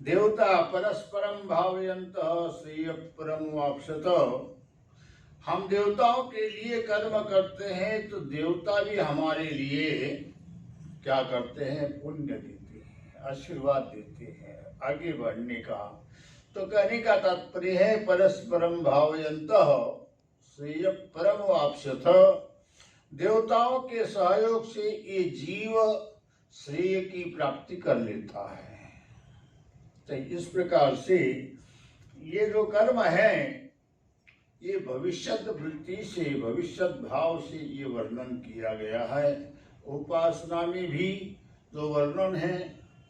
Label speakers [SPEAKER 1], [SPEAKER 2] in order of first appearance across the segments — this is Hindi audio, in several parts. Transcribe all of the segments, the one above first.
[SPEAKER 1] देवता परस्परम भावयंत श्रेय परम वापसत। हम देवताओं के लिए कर्म करते हैं तो देवता भी हमारे लिए क्या करते हैं? पुण्य देते हैं, आशीर्वाद देते हैं आगे बढ़ने का। तो कहने का तात्पर्य है परस्परम भावयन्तः श्रेय परम वाप्स्यथ। देवताओं के सहयोग से ये जीव श्रेय की प्राप्ति कर लेता है। तो इस प्रकार से ये जो कर्म है ये भविष्यत वृत्ति से, भविष्यत भाव से ये वर्णन किया गया है। उपासना में भी जो वर्णन है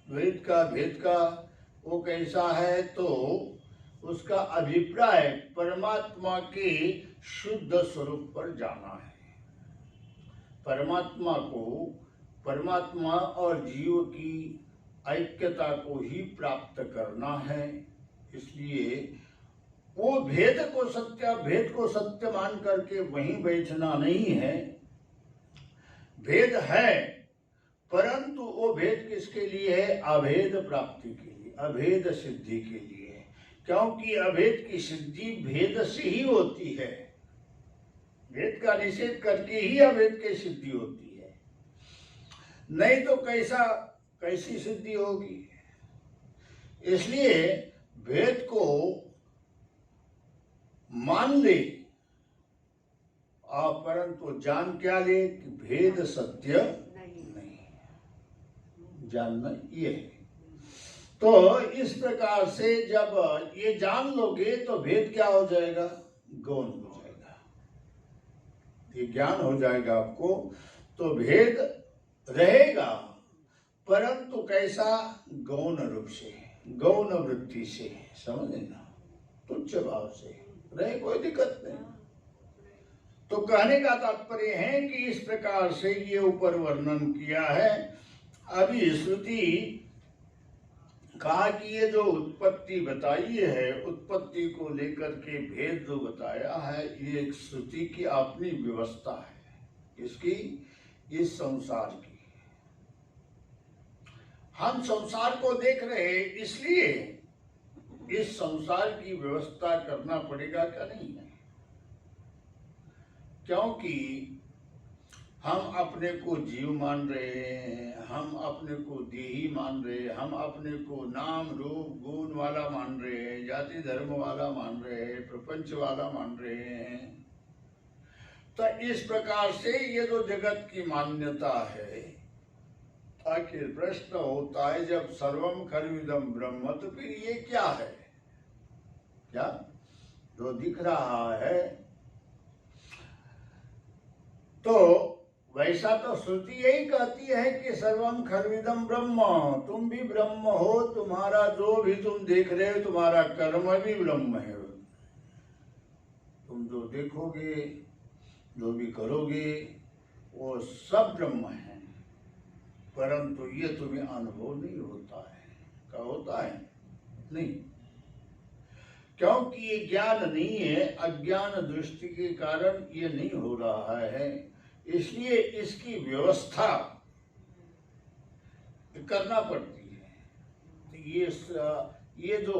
[SPEAKER 1] द्वैत का, भेद का, वो कैसा है? तो उसका अभिप्राय परमात्मा के शुद्ध स्वरूप पर जाना है। परमात्मा को, परमात्मा और जीव की ऐक्यता को ही प्राप्त करना है। इसलिए वो भेद को सत्य मान करके वहीं बैठना नहीं है। भेद है, परंतु वो भेद किसके लिए है? अभेद प्राप्ति के लिए, अभेद सिद्धि के लिए। क्योंकि अभेद की सिद्धि भेद से ही होती है। भेद का निषेध करके ही अभेद की सिद्धि होती है, नहीं तो कैसी सिद्धि होगी? इसलिए भेद को मान ले, परंतु जान क्या ले कि भेद सत्य नहीं, जानना ये है। तो इस प्रकार से जब ये जान लोगे तो भेद क्या हो जाएगा? गौण हो जाएगा। ये ज्ञान हो जाएगा आपको तो भेद रहेगा, परंतु कैसा? गौण रूप से, गौण वृत्ति से, समझ लेना, तुच्छ भाव से रहे, कोई दिक्कत नहीं। तो कहने का तात्पर्य है कि इस प्रकार से ये ऊपर वर्णन किया है। अभी श्रुति कहा कि ये जो उत्पत्ति बताई है, उत्पत्ति को लेकर के भेद जो बताया है, ये एक श्रुति की अपनी व्यवस्था है। इसकी, इस संसार की। हम संसार को देख रहे हैं, इसलिए इस संसार की व्यवस्था करना पड़ेगा क्या? नहीं है। क्योंकि हम अपने को जीव मान रहे हैं, हम अपने को देही मान रहे हैं, हम अपने को नाम रूप गुण वाला मान रहे हैं, जाति धर्म वाला मान रहे हैं, प्रपंच वाला मान रहे हैं। तो इस प्रकार से ये जो जगत की मान्यता है, आखिर प्रश्न होता है जब सर्वम खलविदम ब्रह्म, तो फिर ये क्या है? क्या जो दिख रहा है? तो वैसा तो श्रुति यही कहती है कि सर्वम खलविदम ब्रह्म, तुम भी ब्रह्म हो, तुम्हारा जो भी तुम देख रहे हो तुम्हारा कर्म भी ब्रह्म है। तुम जो देखोगे, जो भी करोगे, वो सब ब्रह्म है, परंतु ये तुम्हें अनुभव नहीं होता है। क्या होता है? नहीं, क्योंकि ये ज्ञान नहीं है, अज्ञान दृष्टि के कारण ये नहीं हो रहा है। इसलिए इसकी व्यवस्था करना पड़ती है। ये जो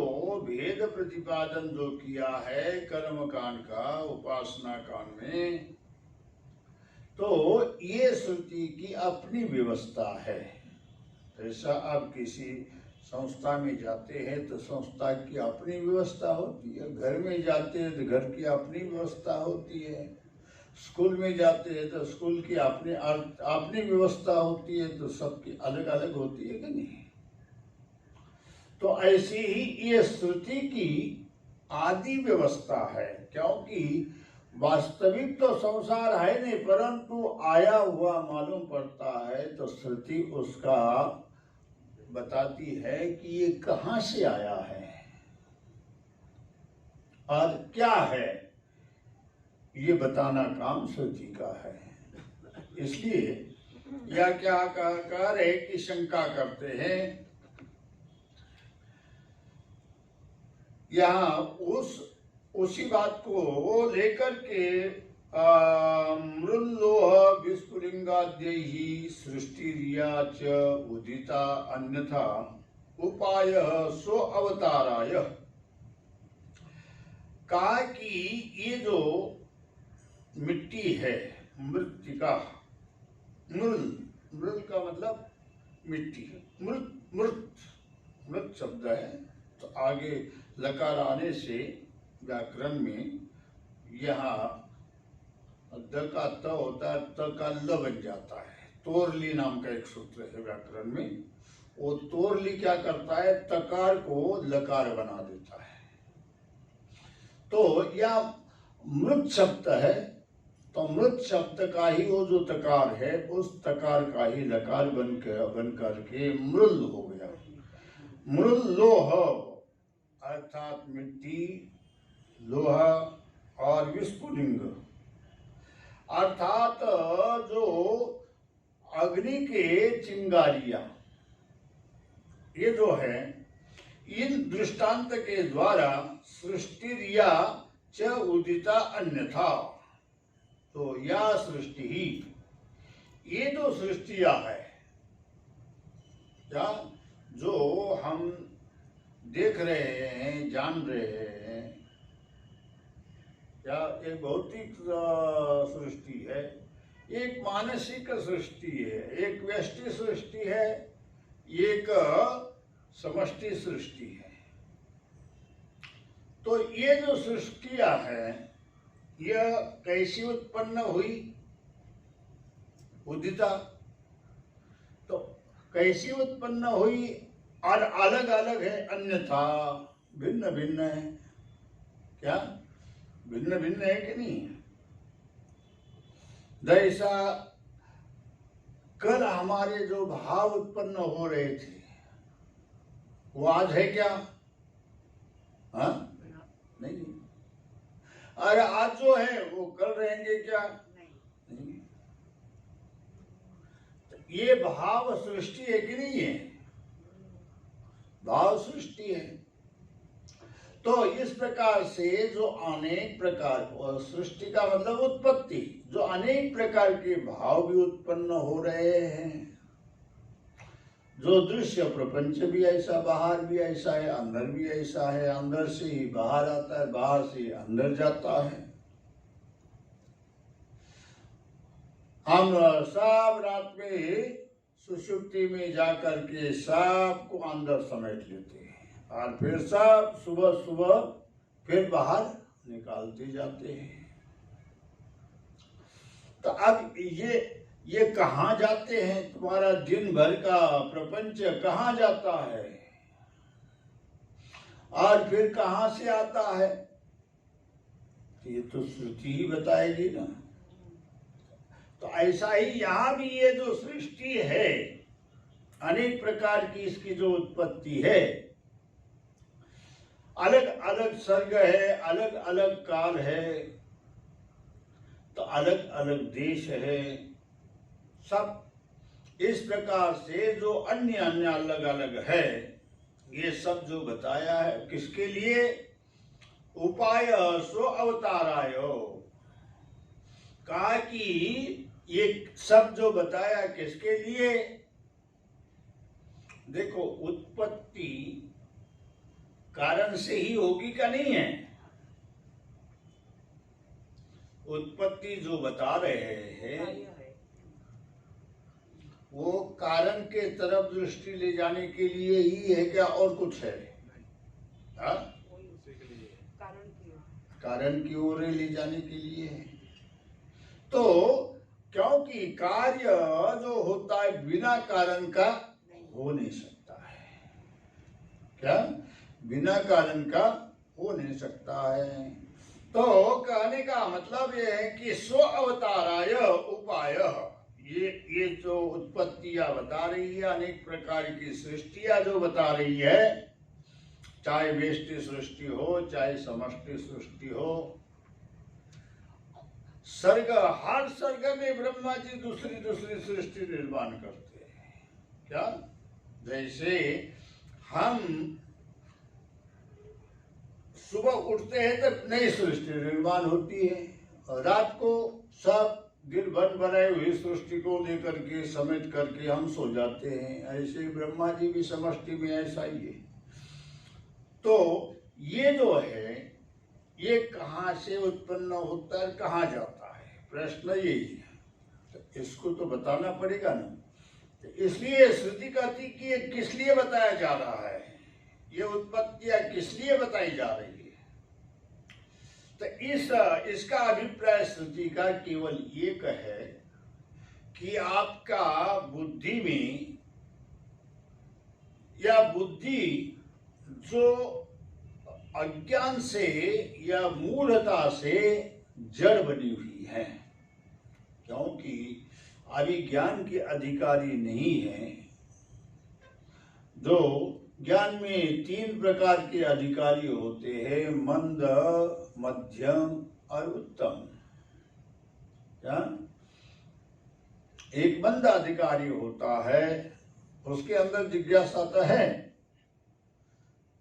[SPEAKER 1] भेद प्रतिपादन जो किया है कर्म कांड का, उपासना कांड में, तो ये श्रुति की अपनी व्यवस्था है। ऐसा आप किसी संस्था में जाते हैं तो संस्था की अपनी व्यवस्था होती है, घर में जाते हैं तो घर की अपनी व्यवस्था होती है, स्कूल में जाते हैं तो स्कूल की अपनी व्यवस्था होती है, तो सबकी अलग अलग होती है कि नहीं? तो ऐसी ही ये श्रुति की आदि व्यवस्था है। क्योंकि वास्तविक तो संसार है नहीं, परंतु आया हुआ मालूम पड़ता है, तो श्रुति उसका बताती है कि ये कहाँ से आया है और क्या है, ये बताना काम श्रुति का है। इसलिए या क्या कह रहे कि शंका करते हैं, यहाँ उसी बात को लेकर के मृल्लोह विस्फुलिंगाद्यैहि सृष्टिरिया च उदिता अन्यथा उपाय सो अवताराय, कहा कि ये जो मिट्टी है, मृत्तिका, मृल, मृल का मतलब मिट्टी, मृत, मृत, मृत शब्द है, तो आगे लकार आने से व्याकरण में यहाँ द का त होता है, त का ल बन जाता है। तोरली नाम का एक सूत्र है व्याकरण में, वो तोरली क्या करता है, तकार को लकार बना देता है। तो यह मृत शब्द है, तो मृत शब्द का ही वो जो तकार है, उस तकार का ही लकार बन करके मृल हो गया। मृल लोह अर्थात मिट्टी, लोहा और विस्फुलिंग अर्थात जो अग्नि के चिंगारियां, ये जो है, इन दृष्टांत के द्वारा सृष्टिरिया च उदिता अन्यथा, तो या सृष्टि ही, ये जो सृष्टियां है, क्या जो हम देख रहे हैं, जान रहे हैं, या एक भौतिक सृष्टि है, एक मानसिक सृष्टि है, एक व्यष्टि सृष्टि है, एक समष्टि सृष्टि है। तो ये जो सृष्टियां है, यह कैसी उत्पन्न हुई, उदिता, तो कैसी उत्पन्न हुई और अलग अलग है, अन्यथा भिन्न भिन्न है। क्या भिन्न भिन्न है कि नहीं? जैसा कल हमारे जो भाव उत्पन्न हो रहे थे, वो आज है क्या? हाँ, नहीं। अरे आज जो है वो कल रहेंगे क्या? नहीं। तो ये भाव सृष्टि है कि नहीं है? भाव सृष्टि है। तो इस प्रकार से जो अनेक प्रकार, और सृष्टि का मतलब उत्पत्ति, जो अनेक प्रकार के भाव भी उत्पन्न हो रहे हैं, जो दृश्य प्रपंच भी ऐसा, बाहर भी ऐसा है, अंदर भी ऐसा है, अंदर से ही बाहर आता है, बाहर से अंदर जाता है। हम सब रात में सुषुप्ति में जाकर के सबको अंदर समेट लेते हैं, और फिर सब सुबह सुबह फिर बाहर निकालते जाते हैं। तो अब ये कहाँ जाते हैं? तुम्हारा दिन भर का प्रपंच कहाँ जाता है और फिर कहाँ से आता है? ये तो श्रुति ही बताएगी ना। तो ऐसा ही यहाँ भी ये जो सृष्टि है, अनेक प्रकार की इसकी जो उत्पत्ति है, अलग अलग सर्ग है, अलग अलग काल है, तो अलग अलग देश है, सब इस प्रकार से जो अन्य अन्य अलग अलग है, ये सब जो बताया है किसके लिए? उपाय सो अवताराय, कहा कि ये सब जो बताया किसके लिए? देखो, उत्पत्ति कारण से ही होगी का नहीं है? उत्पत्ति जो बता रहे हैं वो कारण के तरफ दृष्टि ले जाने के लिए ही है क्या, और कुछ है? हाँ? कारण की ओर ले जाने के लिए है। तो क्योंकि कार्य जो होता है बिना कारण का हो नहीं सकता है। क्या? बिना कारण का हो नहीं सकता है। तो कहने का मतलब ये है कि स्व अवताराय उपाय, ये जो उत्पत्तियां बता रही है, अनेक प्रकार की सृष्टियां जो बता रही है, चाहे व्यष्टि सृष्टि हो, चाहे समष्टि सृष्टि हो, सर्ग, हर सर्ग में ब्रह्मा जी दूसरी दूसरी सृष्टि निर्माण करते हैं। क्या? जैसे हम सुबह उठते हैं तब नई सृष्टि निर्माण होती है, और रात को सब दिन भर बनाई हुई सृष्टि को लेकर के समेट करके हम सो जाते हैं, ऐसे ब्रह्मा जी भी समष्टि में ऐसा ही है। तो ये जो है ये कहाँ से उत्पन्न होता है, कहाँ जाता है, प्रश्न यही है। तो इसको तो बताना पड़ेगा ना। तो इसलिए श्रुति कहती कि ये किस लिए बताया जा रहा है, ये उत्पत्तियां किस लिए बताई जा रही है। तो इसका अभिप्राय श्रुति का केवल एक है कि आपका बुद्धि में या बुद्धि जो अज्ञान से या मूढ़ता से जड़ बनी हुई है, क्योंकि अभी ज्ञान के अधिकारी नहीं है। जो ज्ञान में 3 प्रकार के अधिकारी होते हैं, मंद, मध्यम और उत्तम। क्या? एक मंद अधिकारी होता है, उसके अंदर जिज्ञासा तो है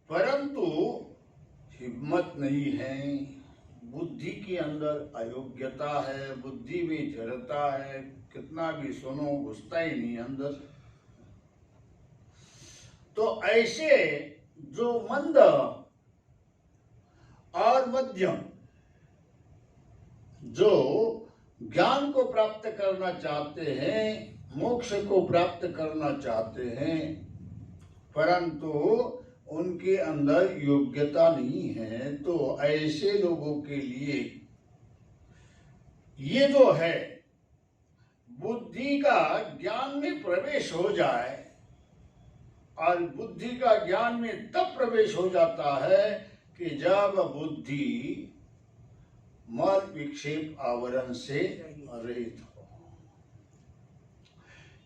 [SPEAKER 1] परंतु हिम्मत नहीं है, बुद्धि के अंदर अयोग्यता है, बुद्धि में जड़ता है, कितना भी सुनो घुसता ही नहीं अंदर। तो ऐसे जो मंद और मध्यम जो ज्ञान को प्राप्त करना चाहते हैं, मोक्ष को प्राप्त करना चाहते हैं, परंतु उनके अंदर योग्यता नहीं है, तो ऐसे लोगों के लिए ये जो है बुद्धि का ज्ञान में प्रवेश हो जाए, और बुद्धि का ज्ञान में तब प्रवेश हो जाता है कि जब बुद्धि मल विक्षेप आवरण से रहित हो।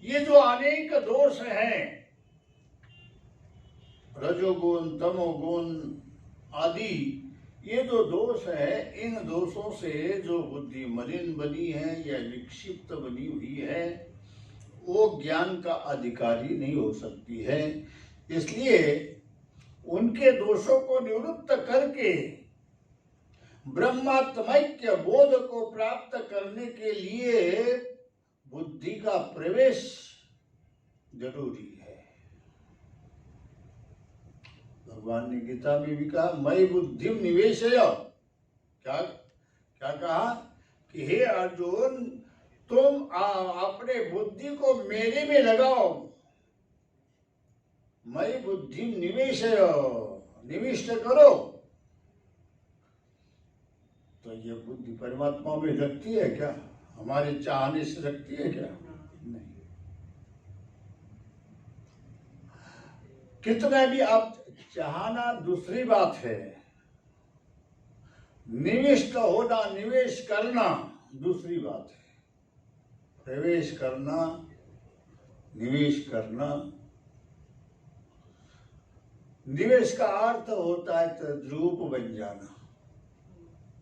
[SPEAKER 1] ये जो अनेक दोष हैं, रजोगुण, तमोगुण आदि, ये जो दोष है, इन दोषों से जो बुद्धि मलिन बनी है या विक्षिप्त बनी हुई है, वो ज्ञान का अधिकारी नहीं हो सकती है। इसलिए उनके दोषों को निवृत्त करके ब्रह्मात्मैक्य बोध को प्राप्त करने के लिए बुद्धि का प्रवेश जरूरी है। भगवान ने गीता में भी कहा, मयि बुद्धिम निवेशय। क्या क्या कहा कि हे अर्जुन, तुम अपने बुद्धि को मेरे में लगाओ। मयि बुद्धि निवेशय, निविष्ट करो। तो ये बुद्धि परमात्मा में रखती है क्या? हमारे चाहने से रखती है क्या? नहीं। कितना भी आप चाहना दूसरी बात है, निविष्ट होना, निवेश करना दूसरी बात है। प्रवेश करना, निवेश करना, निवेश का अर्थ होता है तद्रूप बन जाना,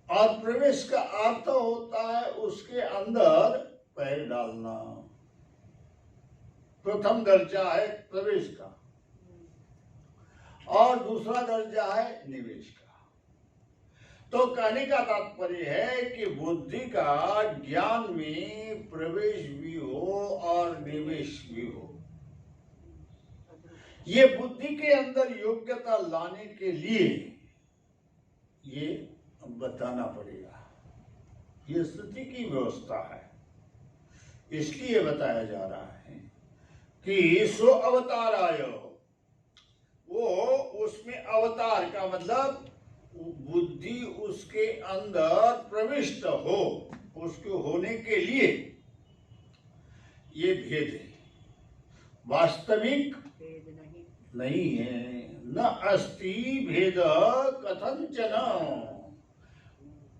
[SPEAKER 1] और प्रवेश का अर्थ होता है उसके अंदर पैर डालना। प्रथम दर्जा है प्रवेश का और दूसरा दर्जा है निवेश का। तो कहने का तात्पर्य है कि बुद्धि का ज्ञान में प्रवेश भी हो और निवेश भी हो। ये बुद्धि के अंदर योग्यता लाने के लिए ये बताना पड़ेगा। ये स्थिति की व्यवस्था है, इसलिए बताया जा रहा है कि सो अवताराय, वो उसमें अवतार का मतलब बुद्धि उसके अंदर प्रविष्ट हो, उसके होने के लिए ये भेद है, वास्तविक नहीं है। न अस्ति भेद कथंचन,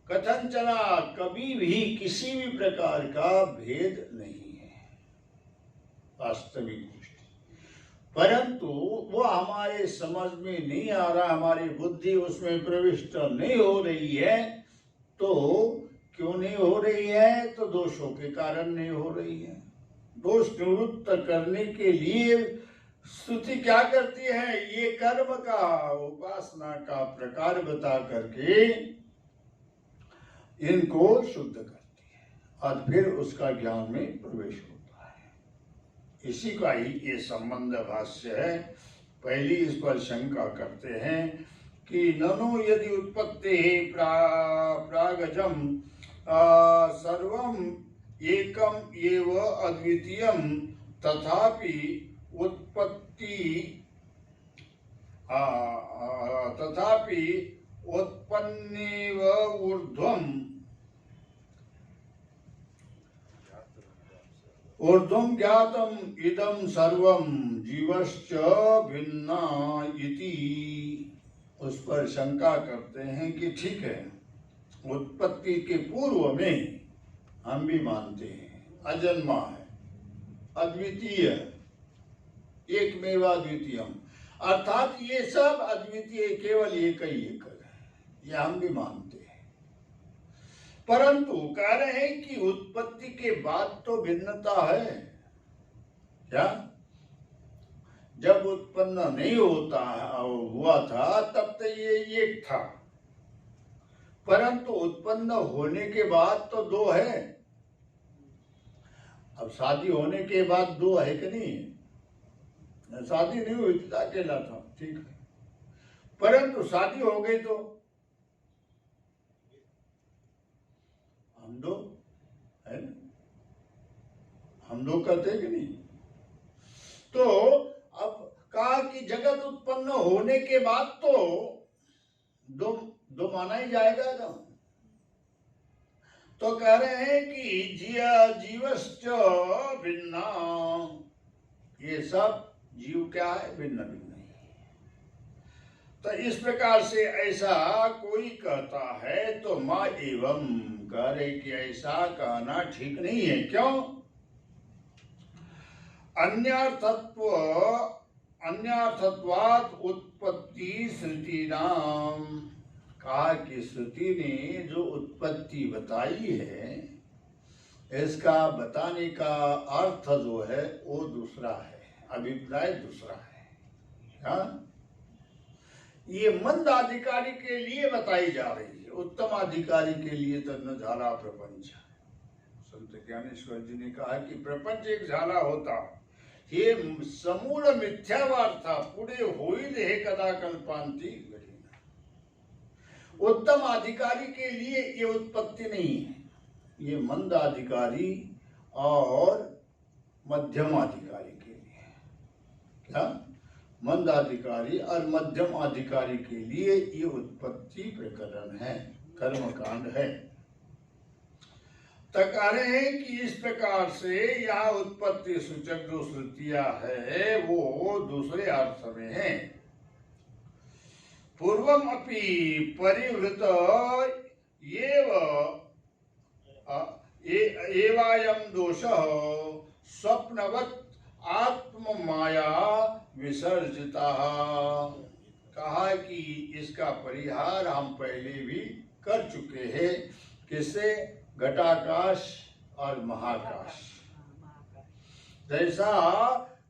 [SPEAKER 1] कथंचना, कभी भी किसी भी प्रकार का भेद नहीं है वास्तविक दृष्टि, परंतु वो हमारे समझ में नहीं आ रहा, हमारी बुद्धि उसमें प्रविष्ट नहीं हो रही है। तो क्यों नहीं हो रही है? तो दोषों के कारण नहीं हो रही है। दोष निवृत्त करने के लिए स्तुति क्या करती है? ये कर्म का, उपासना का प्रकार बता करके इनको शुद्ध करती है। और फिर उसका ज्ञान में प्रवेश होता है। इसी का ही ये संबंध भाष्य है। पहली इस पर शंका करते हैं कि ननु यदि उत्पत्ति प्रागजम सर्वम एकम एव अद्वितीयम तथापि उत्पन्नेव ऊर्ध्वं ज्ञातम इदं सर्वं जीवश्च भिन्ना इति। उस पर शंका करते हैं कि ठीक है, उत्पत्ति के पूर्व में हम भी मानते हैं अजन्मा है, अद्वितीय, एकमेवा द्वितीयम, अर्थात ये सब अद्वितीय, केवल एक ही एक है, यह हम भी मानते हैं। परंतु कह रहे हैं कि उत्पत्ति के बाद तो भिन्नता है। क्या? जब उत्पन्न नहीं हुआ था तब तो ये एक था, परंतु उत्पन्न होने के बाद तो दो है। अब शादी होने के बाद दो है कि नहीं? शादी नहीं हुई थी, अकेला था, ठीक है, परंतु शादी हो गई तो हम दो है ना, हम दो कहते हैं कि नहीं? तो अब कहा कि जगत उत्पन्न होने के बाद तो दो माना ही जाएगा ना। तो कह रहे हैं कि जीवश्च भिन्ना, ये सब जीव क्या है? भिन्न भिन्न। तो इस प्रकार से ऐसा कोई कहता है तो माँ एवं कह रहे कि ऐसा कहना ठीक नहीं है। क्यों? अन्यार्थत्वात् उत्पत्ति श्रुति नाम, कहा कि श्रुति ने जो उत्पत्ति बताई है इसका बताने का अर्थ जो है वो दूसरा है, अभिप्राय दूसरा है। हाँ? ये मंद अधिकारी के लिए बताई जा रही है, उत्तम अधिकारी के लिए तो न झाला प्रपंच। संत ज्ञानेश्वर जी ने कहा कि प्रपंच एक झाला होता, ये समूल मिथ्यावाद था, पुढे होईल हे कदा कल्पांती घडीना। उत्तम अधिकारी के लिए ये उत्पत्ति नहीं है, ये मंद अधिकारी और मध्यम अधिकारी के लिए। क्या? मंद अधिकारी और मध्यम अधिकारी के लिए ये उत्पत्ति प्रकरण है, कर्मकांड है। तो कह रहे हैं कि इस प्रकार से यहाँ उत्पत्ति सूचक जो श्रुतियां है वो दूसरे अर्थ में है। पूर्वम अपि परिवृत एवायम दोषः स्वप्नवत् आत्म माया विसर्जिता। कहा कि इसका परिहार हम पहले भी कर चुके हैं। किससे? घटाकाश और महाकाश। जैसा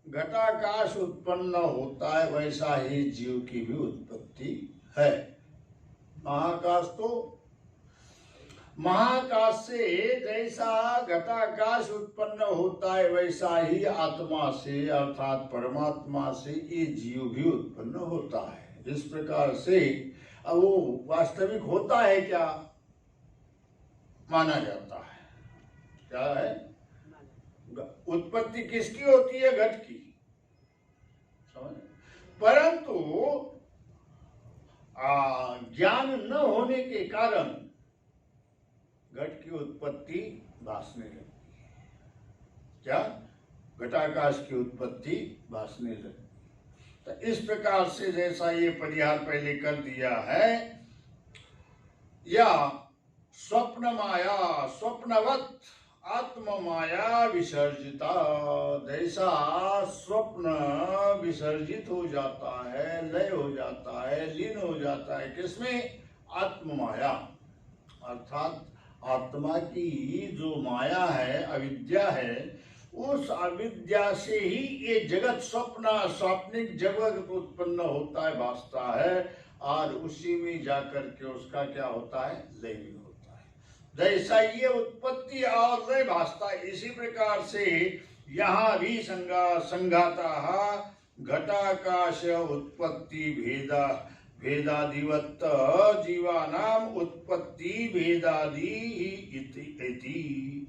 [SPEAKER 1] घटाकाश उत्पन्न होता है वैसा ही जीव की भी उत्पत्ति है। महाकाश से जैसा घटाकाश उत्पन्न होता है वैसा ही आत्मा से अर्थात परमात्मा से ये जीव भी उत्पन्न होता है। इस प्रकार से अब वो वास्तविक होता है क्या? माना जाता है। क्या है? उत्पत्ति किसकी होती है? घट की। समझ? परंतु ज्ञान न होने के कारण घट की उत्पत्ति भासने लगती है। क्या? घटाकाश की उत्पत्ति भासने लगती है। तो इस प्रकार से जैसा ये परिहार पहले कर दिया है, या स्वप्न माया स्वप्नवत आत्म माया विसर्जिता, जैसा स्वप्न विसर्जित हो जाता है, लय हो जाता है, लीन हो जाता है किसमें? आत्म माया, अर्थात आत्मा की जो माया है, अविद्या है, उस अविद्या से ही ये जगत स्वाप्निक जगत उत्पन्न होता है, भासता है, और उसी में जाकर के उसका क्या होता है? लय भी होता है। जैसा ये उत्पत्ति और लय भासता, इसी प्रकार से यहाँ भी संघाता घटाकाश उत्पत्ति भेदादिवत् जीवानाम उत्पत्ति भेदादि इति।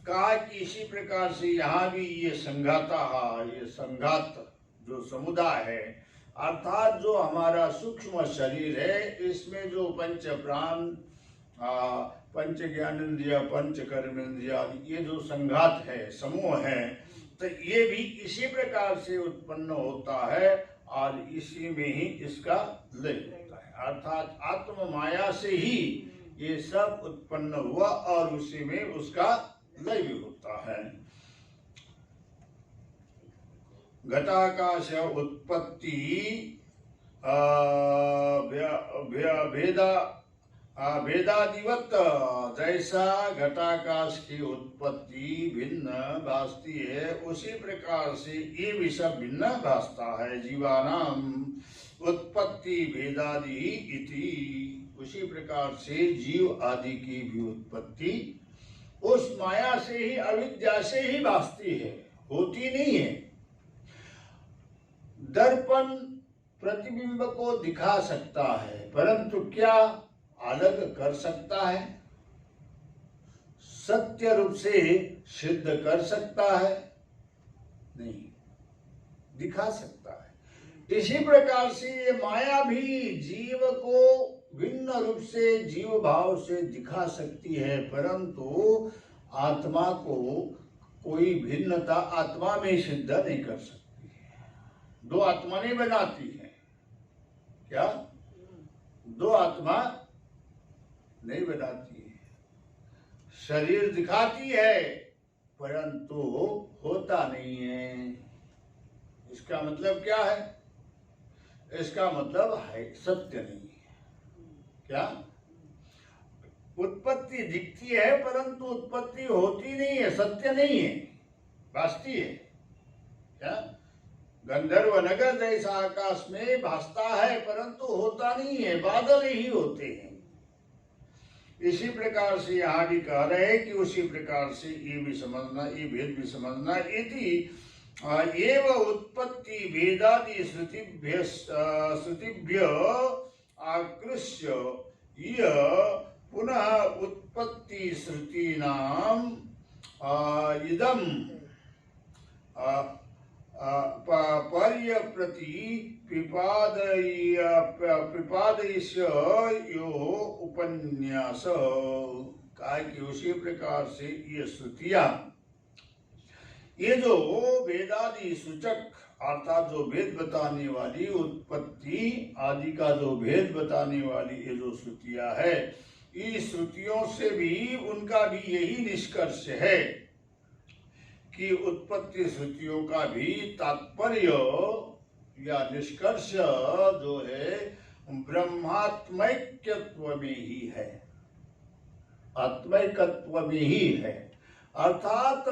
[SPEAKER 1] कहा कि इसी प्रकार से यहाँ भी ये संघाता, ये संघात जो समुदाय है, अर्थात जो हमारा सूक्ष्म शरीर है, इसमें जो पंच प्राण, पंच ज्ञानेन्द्रिय, पंच कर्मेंद्रिय, ये जो संघात है, समूह है, तो ये भी इसी प्रकार से उत्पन्न होता है और इसी में ही इसका लय होता है। अर्थात आत्म माया से ही ये सब उत्पन्न हुआ और उसी में उसका लय भी होता है। घटाकाश उत्पत्ति भेदादिवत, जैसा घटाकाश की उत्पत्ति भिन्न भासती है, उसी प्रकार से ये भी सब भिन्न भासता है। जीवानाम उत्पत्ति भेदादि इति, उसी प्रकार से जीव आदि की भी उत्पत्ति उस माया से ही, अविद्या से ही भासती है, होती नहीं है। दर्पण प्रतिबिंब को दिखा सकता है, परंतु क्या अलग कर सकता है? सत्य रूप से सिद्ध कर सकता है? नहीं, दिखा सकता है। इसी प्रकार से ये माया भी जीव को भिन्न रूप से, जीव भाव से दिखा सकती है, परंतु आत्मा को कोई भिन्नता आत्मा में सिद्ध नहीं कर सकती है। दो आत्मा नहीं बनाती है। क्या? दो आत्मा नहीं बनाती है। शरीर दिखाती है परंतु होता नहीं है। इसका मतलब क्या है? इसका मतलब है सत्य नहीं है। क्या? उत्पत्ति दिखती है परंतु उत्पत्ति होती नहीं है, सत्य नहीं है, भासती है। क्या? गंधर्व नगर जैसा आकाश में भासता है परंतु होता नहीं है, बादल ही होते हैं। इसी प्रकार से यहाँ भी कह रहे हैं कि उसी प्रकार से ये भी समझना, ये भेद भी समझना। यदि एव उत्पत्ति भेदादि श्रुतिभ्य आकृष्य पुनः उत्पत्ति श्रुतीनाम इदम पर्यप्रति पिपादयिष्यो उपन्यास। कहा कि उसी प्रकार से ये श्रुतियां, ये जो वेदादि सूचक अर्थात जो भेद बताने वाली, उत्पत्ति आदि का जो भेद बताने वाली ये जो श्रुतियां है, इस श्रुतियों से भी उनका भी यही निष्कर्ष है कि उत्पत्ति श्रुतियों का भी तात्पर्य या निष्कर्ष जो है ब्रह्मात्मैक्यत्व में ही है, आत्मैकत्व में ही है। अर्थात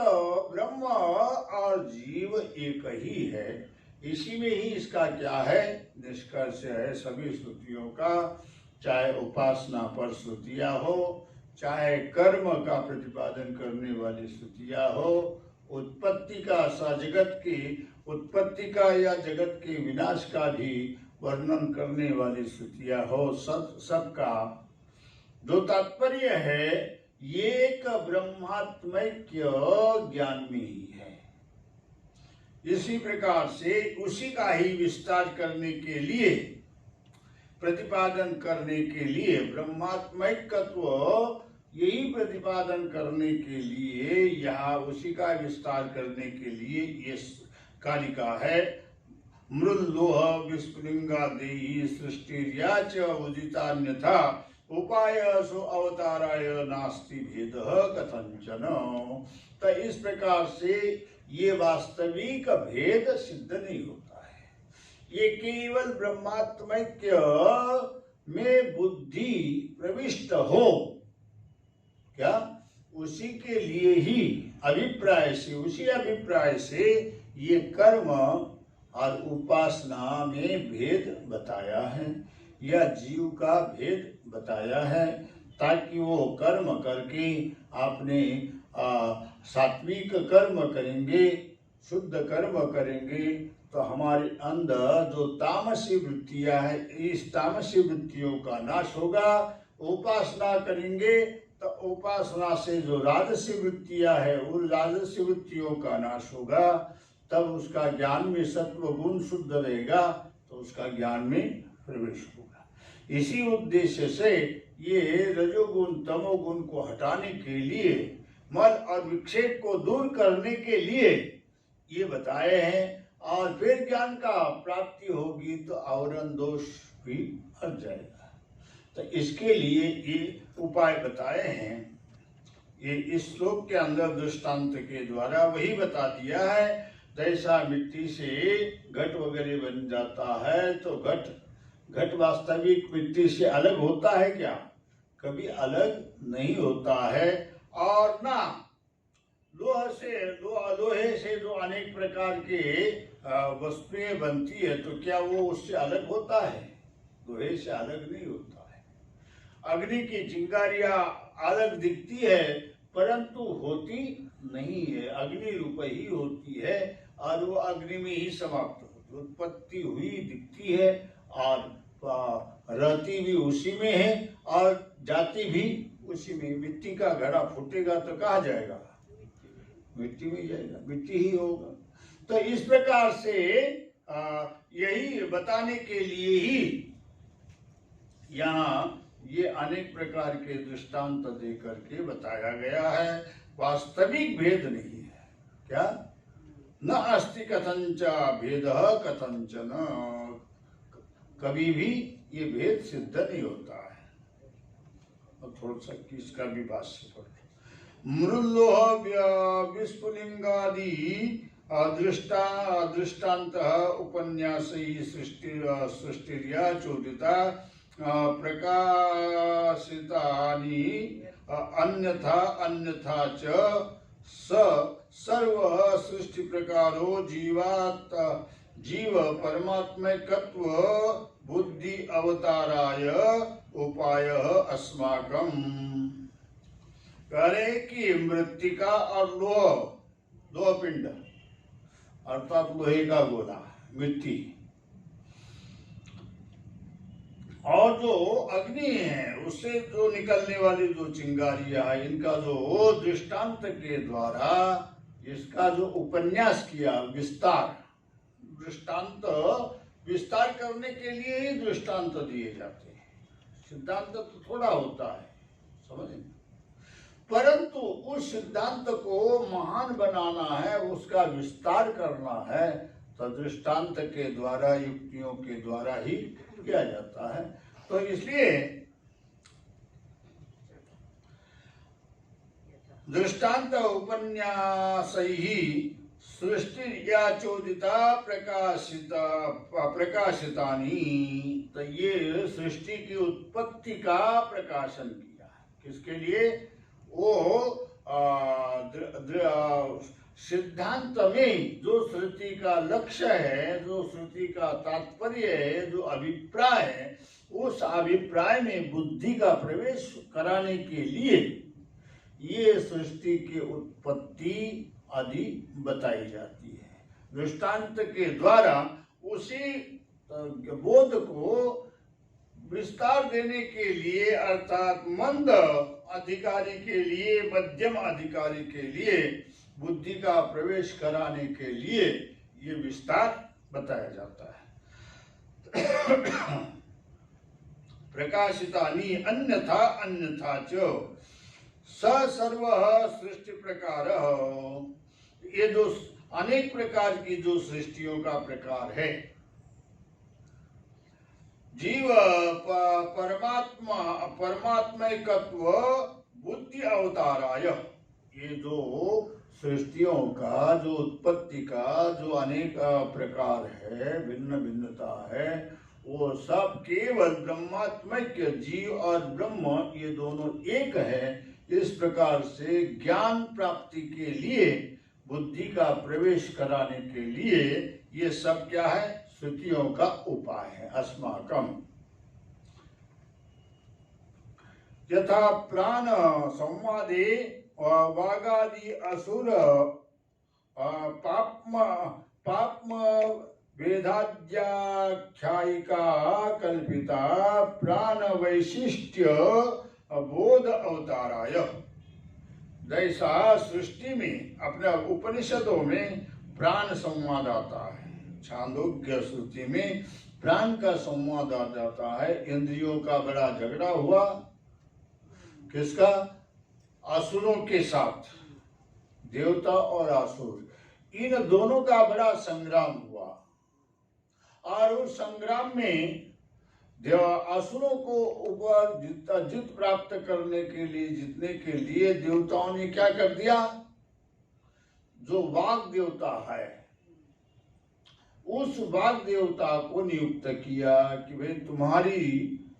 [SPEAKER 1] ब्रह्म और जीव एक ही है। इसी में ही इसका क्या है? निष्कर्ष है सभी श्रुतियों का। चाहे उपासना पर श्रुतियां हो, चाहे कर्म का प्रतिपादन करने वाली श्रुतियां हो, उत्पत्ति का जगत की उत्पत्ति का या जगत के विनाश का भी वर्णन करने वाली श्रुतियां हो, सबका जो तात्पर्य है एक ब्रह्मात्मैक्य ज्ञान में ही है। इसी प्रकार से उसी का ही विस्तार करने के लिए, प्रतिपादन करने के लिए, ब्रह्मात्मैक्यत्व यही प्रतिपादन करने के लिए, यहाँ उसी का विस्तार करने के लिए ये कालिका है। मृल्लोह विस्फुलिंगा देहि सृष्टिर्या च उदितान्यथा उपाय सो अवताराय नास्ति भेद कथंचन। तो इस प्रकार से ये वास्तविक भेद सिद्ध नहीं होता है। ये केवल ब्रह्मात्मैक्य में बुद्धि प्रविष्ट हो, क्या उसी के लिए ही अभिप्राय से, उसी अभिप्राय से ये कर्म और उपासना में भेद बताया है या जीव का भेद बताया है। ताकि वो कर्म करके अपने सात्विक कर्म करेंगे, शुद्ध कर्म करेंगे, तो हमारे अंदर जो तामसी वृत्तियां है, इस तामसी वृत्तियों का नाश होगा। उपासना करेंगे तो उपासना से जो राजसी वृत्तियां है, उन राजसी वृत्तियों का नाश होगा। तब उसका ज्ञान में सत्व गुण शुद्ध रहेगा, तो उसका ज्ञान में प्रवेश होगा। इसी उद्देश्य से ये रजोगुण तमोगुण को हटाने के लिए, मल और विक्षेप को दूर करने के लिए ये बताए हैं। और फिर ज्ञान का प्राप्ति होगी तो आवरण दोष भी हट जाएगा। तो इसके लिए ये उपाय बताए हैं। ये इस श्लोक के अंदर दृष्टांत के द्वारा वही बता दिया है। जैसा मिट्टी से घट वगैरह बन जाता है, तो घट वास्तविक मिट्टी से अलग होता है क्या? कभी अलग नहीं होता है। और ना लोहे से जो अनेक प्रकार के वस्तुएं बनती है, तो क्या वो उससे अलग होता है? लोहे से अलग नहीं होता है। अग्नि की चिंगारियां अलग दिखती है, परंतु होती नहीं है, अग्नि रूप ही होती है और वो अग्नि में ही समाप्त होती, उत्पत्ति हुई दिखती है और रहती भी उसी में है और जाती भी उसी में। मिट्टी का घड़ा फूटेगा तो कहाँ जाएगा? मिट्टी में जाएगा, मिट्टी ही होगा। तो इस प्रकार से यही बताने के लिए ही यहाँ ये अनेक प्रकार के दृष्टांत दे करके बताया गया है। वास्तविक भेद नहीं है। क्या? न अस्ति कथंच भेद कथंचन, कभी भी ये भेद सिद्ध नहीं होता है। और थोड़ा सा इसका भी भाष्य पढ़, मृल्लोह विस्फुलिंगादि दृष्टांत उपन्यासै सृष्टिर्या चोदिता प्रकाशितानि अन्यथा च सर्व सृष्टि प्रकारो जीव परमात्मकत्व बुद्धि अवताराय उपाय अस्माकं। कहे कि मृत्तिका और लोह पिंड अर्थात लोहे का गोला, मिट्टी, और जो अग्नि है उससे जो निकलने वाली जो चिंगारियां है, इनका जो दृष्टांत के द्वारा इसका जो उपन्यास किया, दृष्टांत विस्तार करने के लिए ही दृष्टांत दिए जाते हैं। सिद्धांत तो थोड़ा होता है, समझ, परंतु उस सिद्धांत को महान बनाना है, उसका विस्तार करना है, तो दृष्टांत के द्वारा, युक्तियों के द्वारा ही किया जाता है। तो इसलिए दृष्टांत उपन्यासैहि सृष्टिर्या चोदिता प्रकाशितानि, तो ये सृष्टि की उत्पत्ति का प्रकाशन किया है। किसके लिए? वो सिद्धांत में जो श्रुति का लक्ष्य है, जो श्रुति का तात्पर्य है, जो अभिप्राय है, उस अभिप्राय में बुद्धि का प्रवेश कराने के लिए ये सृष्टि की उत्पत्ति आदि बताई जाती है। दृष्टांत के द्वारा उसी बोध को विस्तार देने के लिए, अर्थात मंद अधिकारी के लिए, मध्यम अधिकारी के लिए बुद्धि का प्रवेश कराने के लिए ये विस्तार बताया जाता है। प्रकाशितानि अन्यथा च सर्व सृष्टि प्रकार, ये जो अनेक प्रकार की जो सृष्टियों का प्रकार है, जीव परमात्मकत्व बुद्धि अवताराय, ये जो सृष्टियों का जो उत्पत्ति का जो अनेक प्रकार है, भिन्न भिन्नता है, वो सब केवल ब्रह्मात्मक, जीव और ब्रह्म ये दोनों एक है। इस प्रकार से ज्ञान प्राप्ति के लिए, बुद्धि का प्रवेश कराने के लिए ये सब क्या है? श्रुतियों का उपाय है। अस्माकम यथा प्राण संवादे वागादि असुर पाप्म वेदाध्याख्यायिका कल्पिता प्राण वैशिष्ट्य बोध अवताराय। जैसा सृष्टि में अपने उपनिषदों में प्राण संवाद आता है, छांदोग्य श्रुति में प्राण का संवाद आ जाता है। इंद्रियों का बड़ा झगड़ा हुआ, किसका? असुरों के साथ, देवता और असुर, इन दोनों का बड़ा संग्राम हुआ। और उस संग्राम में असुरों को ऊपर जीत प्राप्त करने के लिए, जीतने के लिए देवताओं ने क्या कर दिया? जो वाग देवता है, उस वाग देवता को नियुक्त किया कि भाई तुम्हारी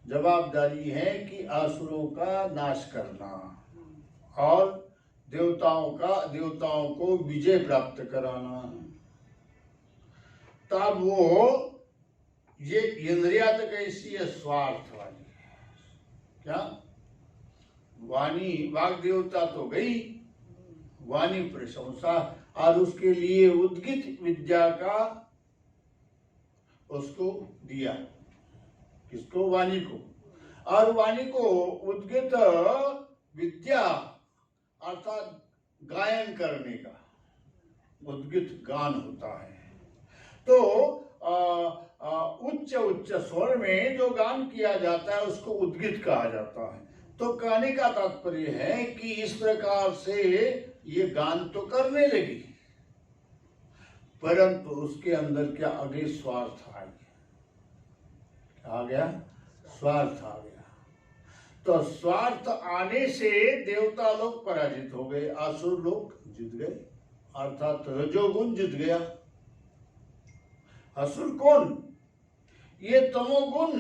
[SPEAKER 1] जवाबदारी है कि असुरों का नाश करना और देवताओं को विजय प्राप्त कराना। तब वो ये इंद्रिया तो कैसी है? स्वार्थ वाली है। क्या? वाणी, वाग देवता तो गई, वाणी प्रशंसा और उसके लिए उद्गित विद्या का उसको दिया। किसको? वाणी को। और वाणी को उद्गित विद्या अर्थात गायन करने का, उद्गित गान होता है। तो उच्च स्वर में जो गान किया जाता है उसको उद्गित कहा जाता है। तो कहने का तात्पर्य है कि इस प्रकार से ये गान तो करने लगी, परंतु उसके अंदर क्या आ गई? स्वार्थ आ गया। आ गया? स्वार्थ आ गया। तो स्वार्थ आने से देवता लोग पराजित हो गए, असुर लोग जीत गए, अर्थात रजोगुण जीत गया। असुर कौन? ये तमोगुण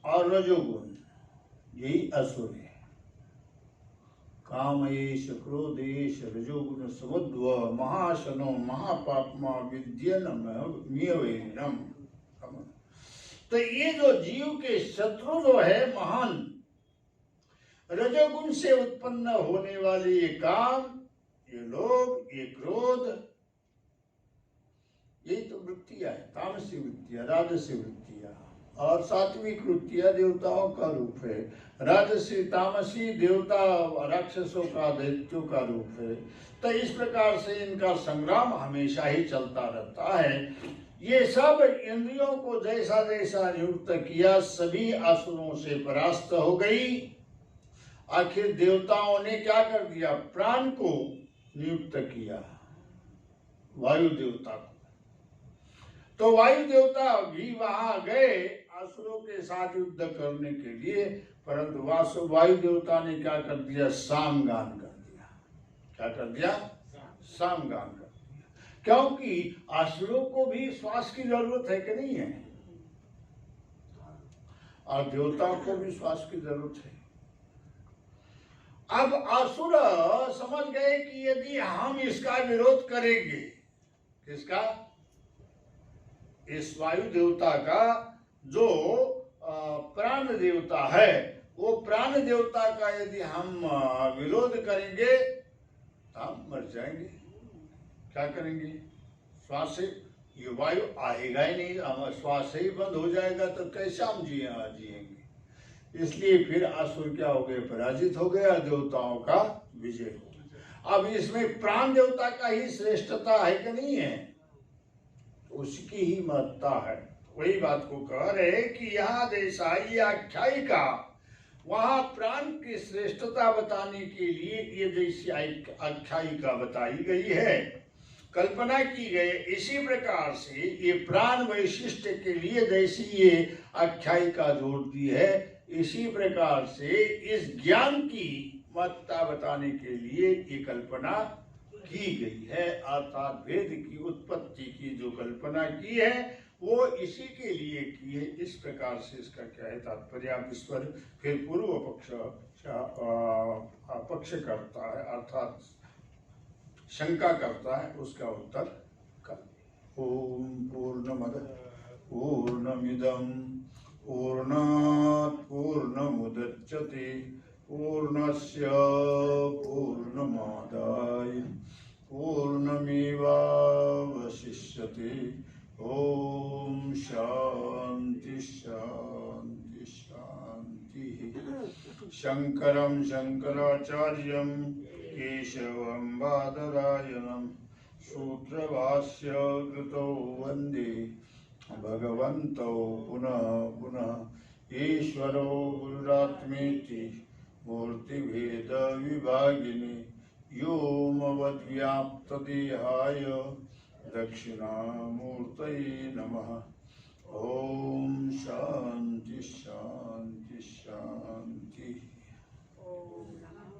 [SPEAKER 1] और रजोगुण, यही असुर है। कामयेश क्रोधेश रजोगुण समुद्व महाशनो महापापमा विद्यनम। तो ये जो जीव के शत्रु जो है महान, रजोगुण से उत्पन्न होने वाले ये काम, ये लोभ, ये क्रोध, यही तो वृत्तियां है। तामसी वृत्तियां, राजसी वृत्तियां और सात्विक वृत्तियां देवताओं का रूप है। राजसी तामसी देवता राक्षसों का, दैत्यों का रूप है। तो इस प्रकार से इनका संग्राम हमेशा ही चलता रहता है। ये सब इंद्रियों को जैसा जैसा नियुक्त किया, सभी असुरों से परास्त हो गई। आखिर देवताओं ने क्या कर दिया? प्राण को नियुक्त किया, वायु देवता को। तो वायु देवता भी वहां गए असुरों के साथ युद्ध करने के लिए, परंतु वायु देवता ने क्या कर दिया? सामगान कर दिया। क्या कर दिया? सामगान कर दिया। क्योंकि असुरों को भी श्वास की जरूरत है कि नहीं है? और देवताओं को भी श्वास की जरूरत है। अब असुर समझ गए कि यदि हम इसका विरोध करेंगे, किसका? इस वायु देवता का जो प्राण देवता है, वो प्राण देवता का यदि हम विरोध करेंगे तो हम मर जाएंगे। क्या करेंगे? श्वास से ये वायु आएगा ही नहीं, हम श्वास ही बंद हो जाएगा तो कैसे हम जिएंगे। इसलिए फिर असुर क्या हो गए? पराजित हो गया, देवताओं का विजय हो गया। अब इसमें प्राण देवता का ही श्रेष्ठता है कि नहीं है? उसकी ही महत्ता है। वही बात को कह रहे कि यहाँ जैसा ये आख्यायिका, वहां प्राण की श्रेष्ठता बताने के लिए ये जैसी आख्यायिका बताई गई है, कल्पना की गई, इसी प्रकार से ये प्राण वैशिष्ट के लिए जैसी ये आख्यायिका जोड़ती है, इसी प्रकार से इस ज्ञान की महत्ता बताने के लिए ये कल्पना की गई है। अर्थात वेद की उत्पत्ति की जो कल्पना की है वो इसी के लिए की है। इस प्रकार से इसका क्या है तात्पर्य? आप इस पर फिर पूर्व पक्ष करता है, अर्थात शंका करता है, उसका उत्तर कर। ओम पूर्णमद पूर्णमिदं पूर्णात् पूर्णमुदच्यते पूर्णस्य पूर्णमादाय पूर्णमेवावशिष्यते। ओम शांति शांति शांति। शंकरं शंकराचार्यं केशवं बादरायणं सूत्रभाष्य कृतौ वन्दे भगवन्तौ पुनः पुनः। ईश्वरो गुरुरात्मेति मूर्तिभेद विभागिने व्योमवद्व्याप्तदेहाय दक्षिणामूर्तये नमः। ओम शांति शांति शांति।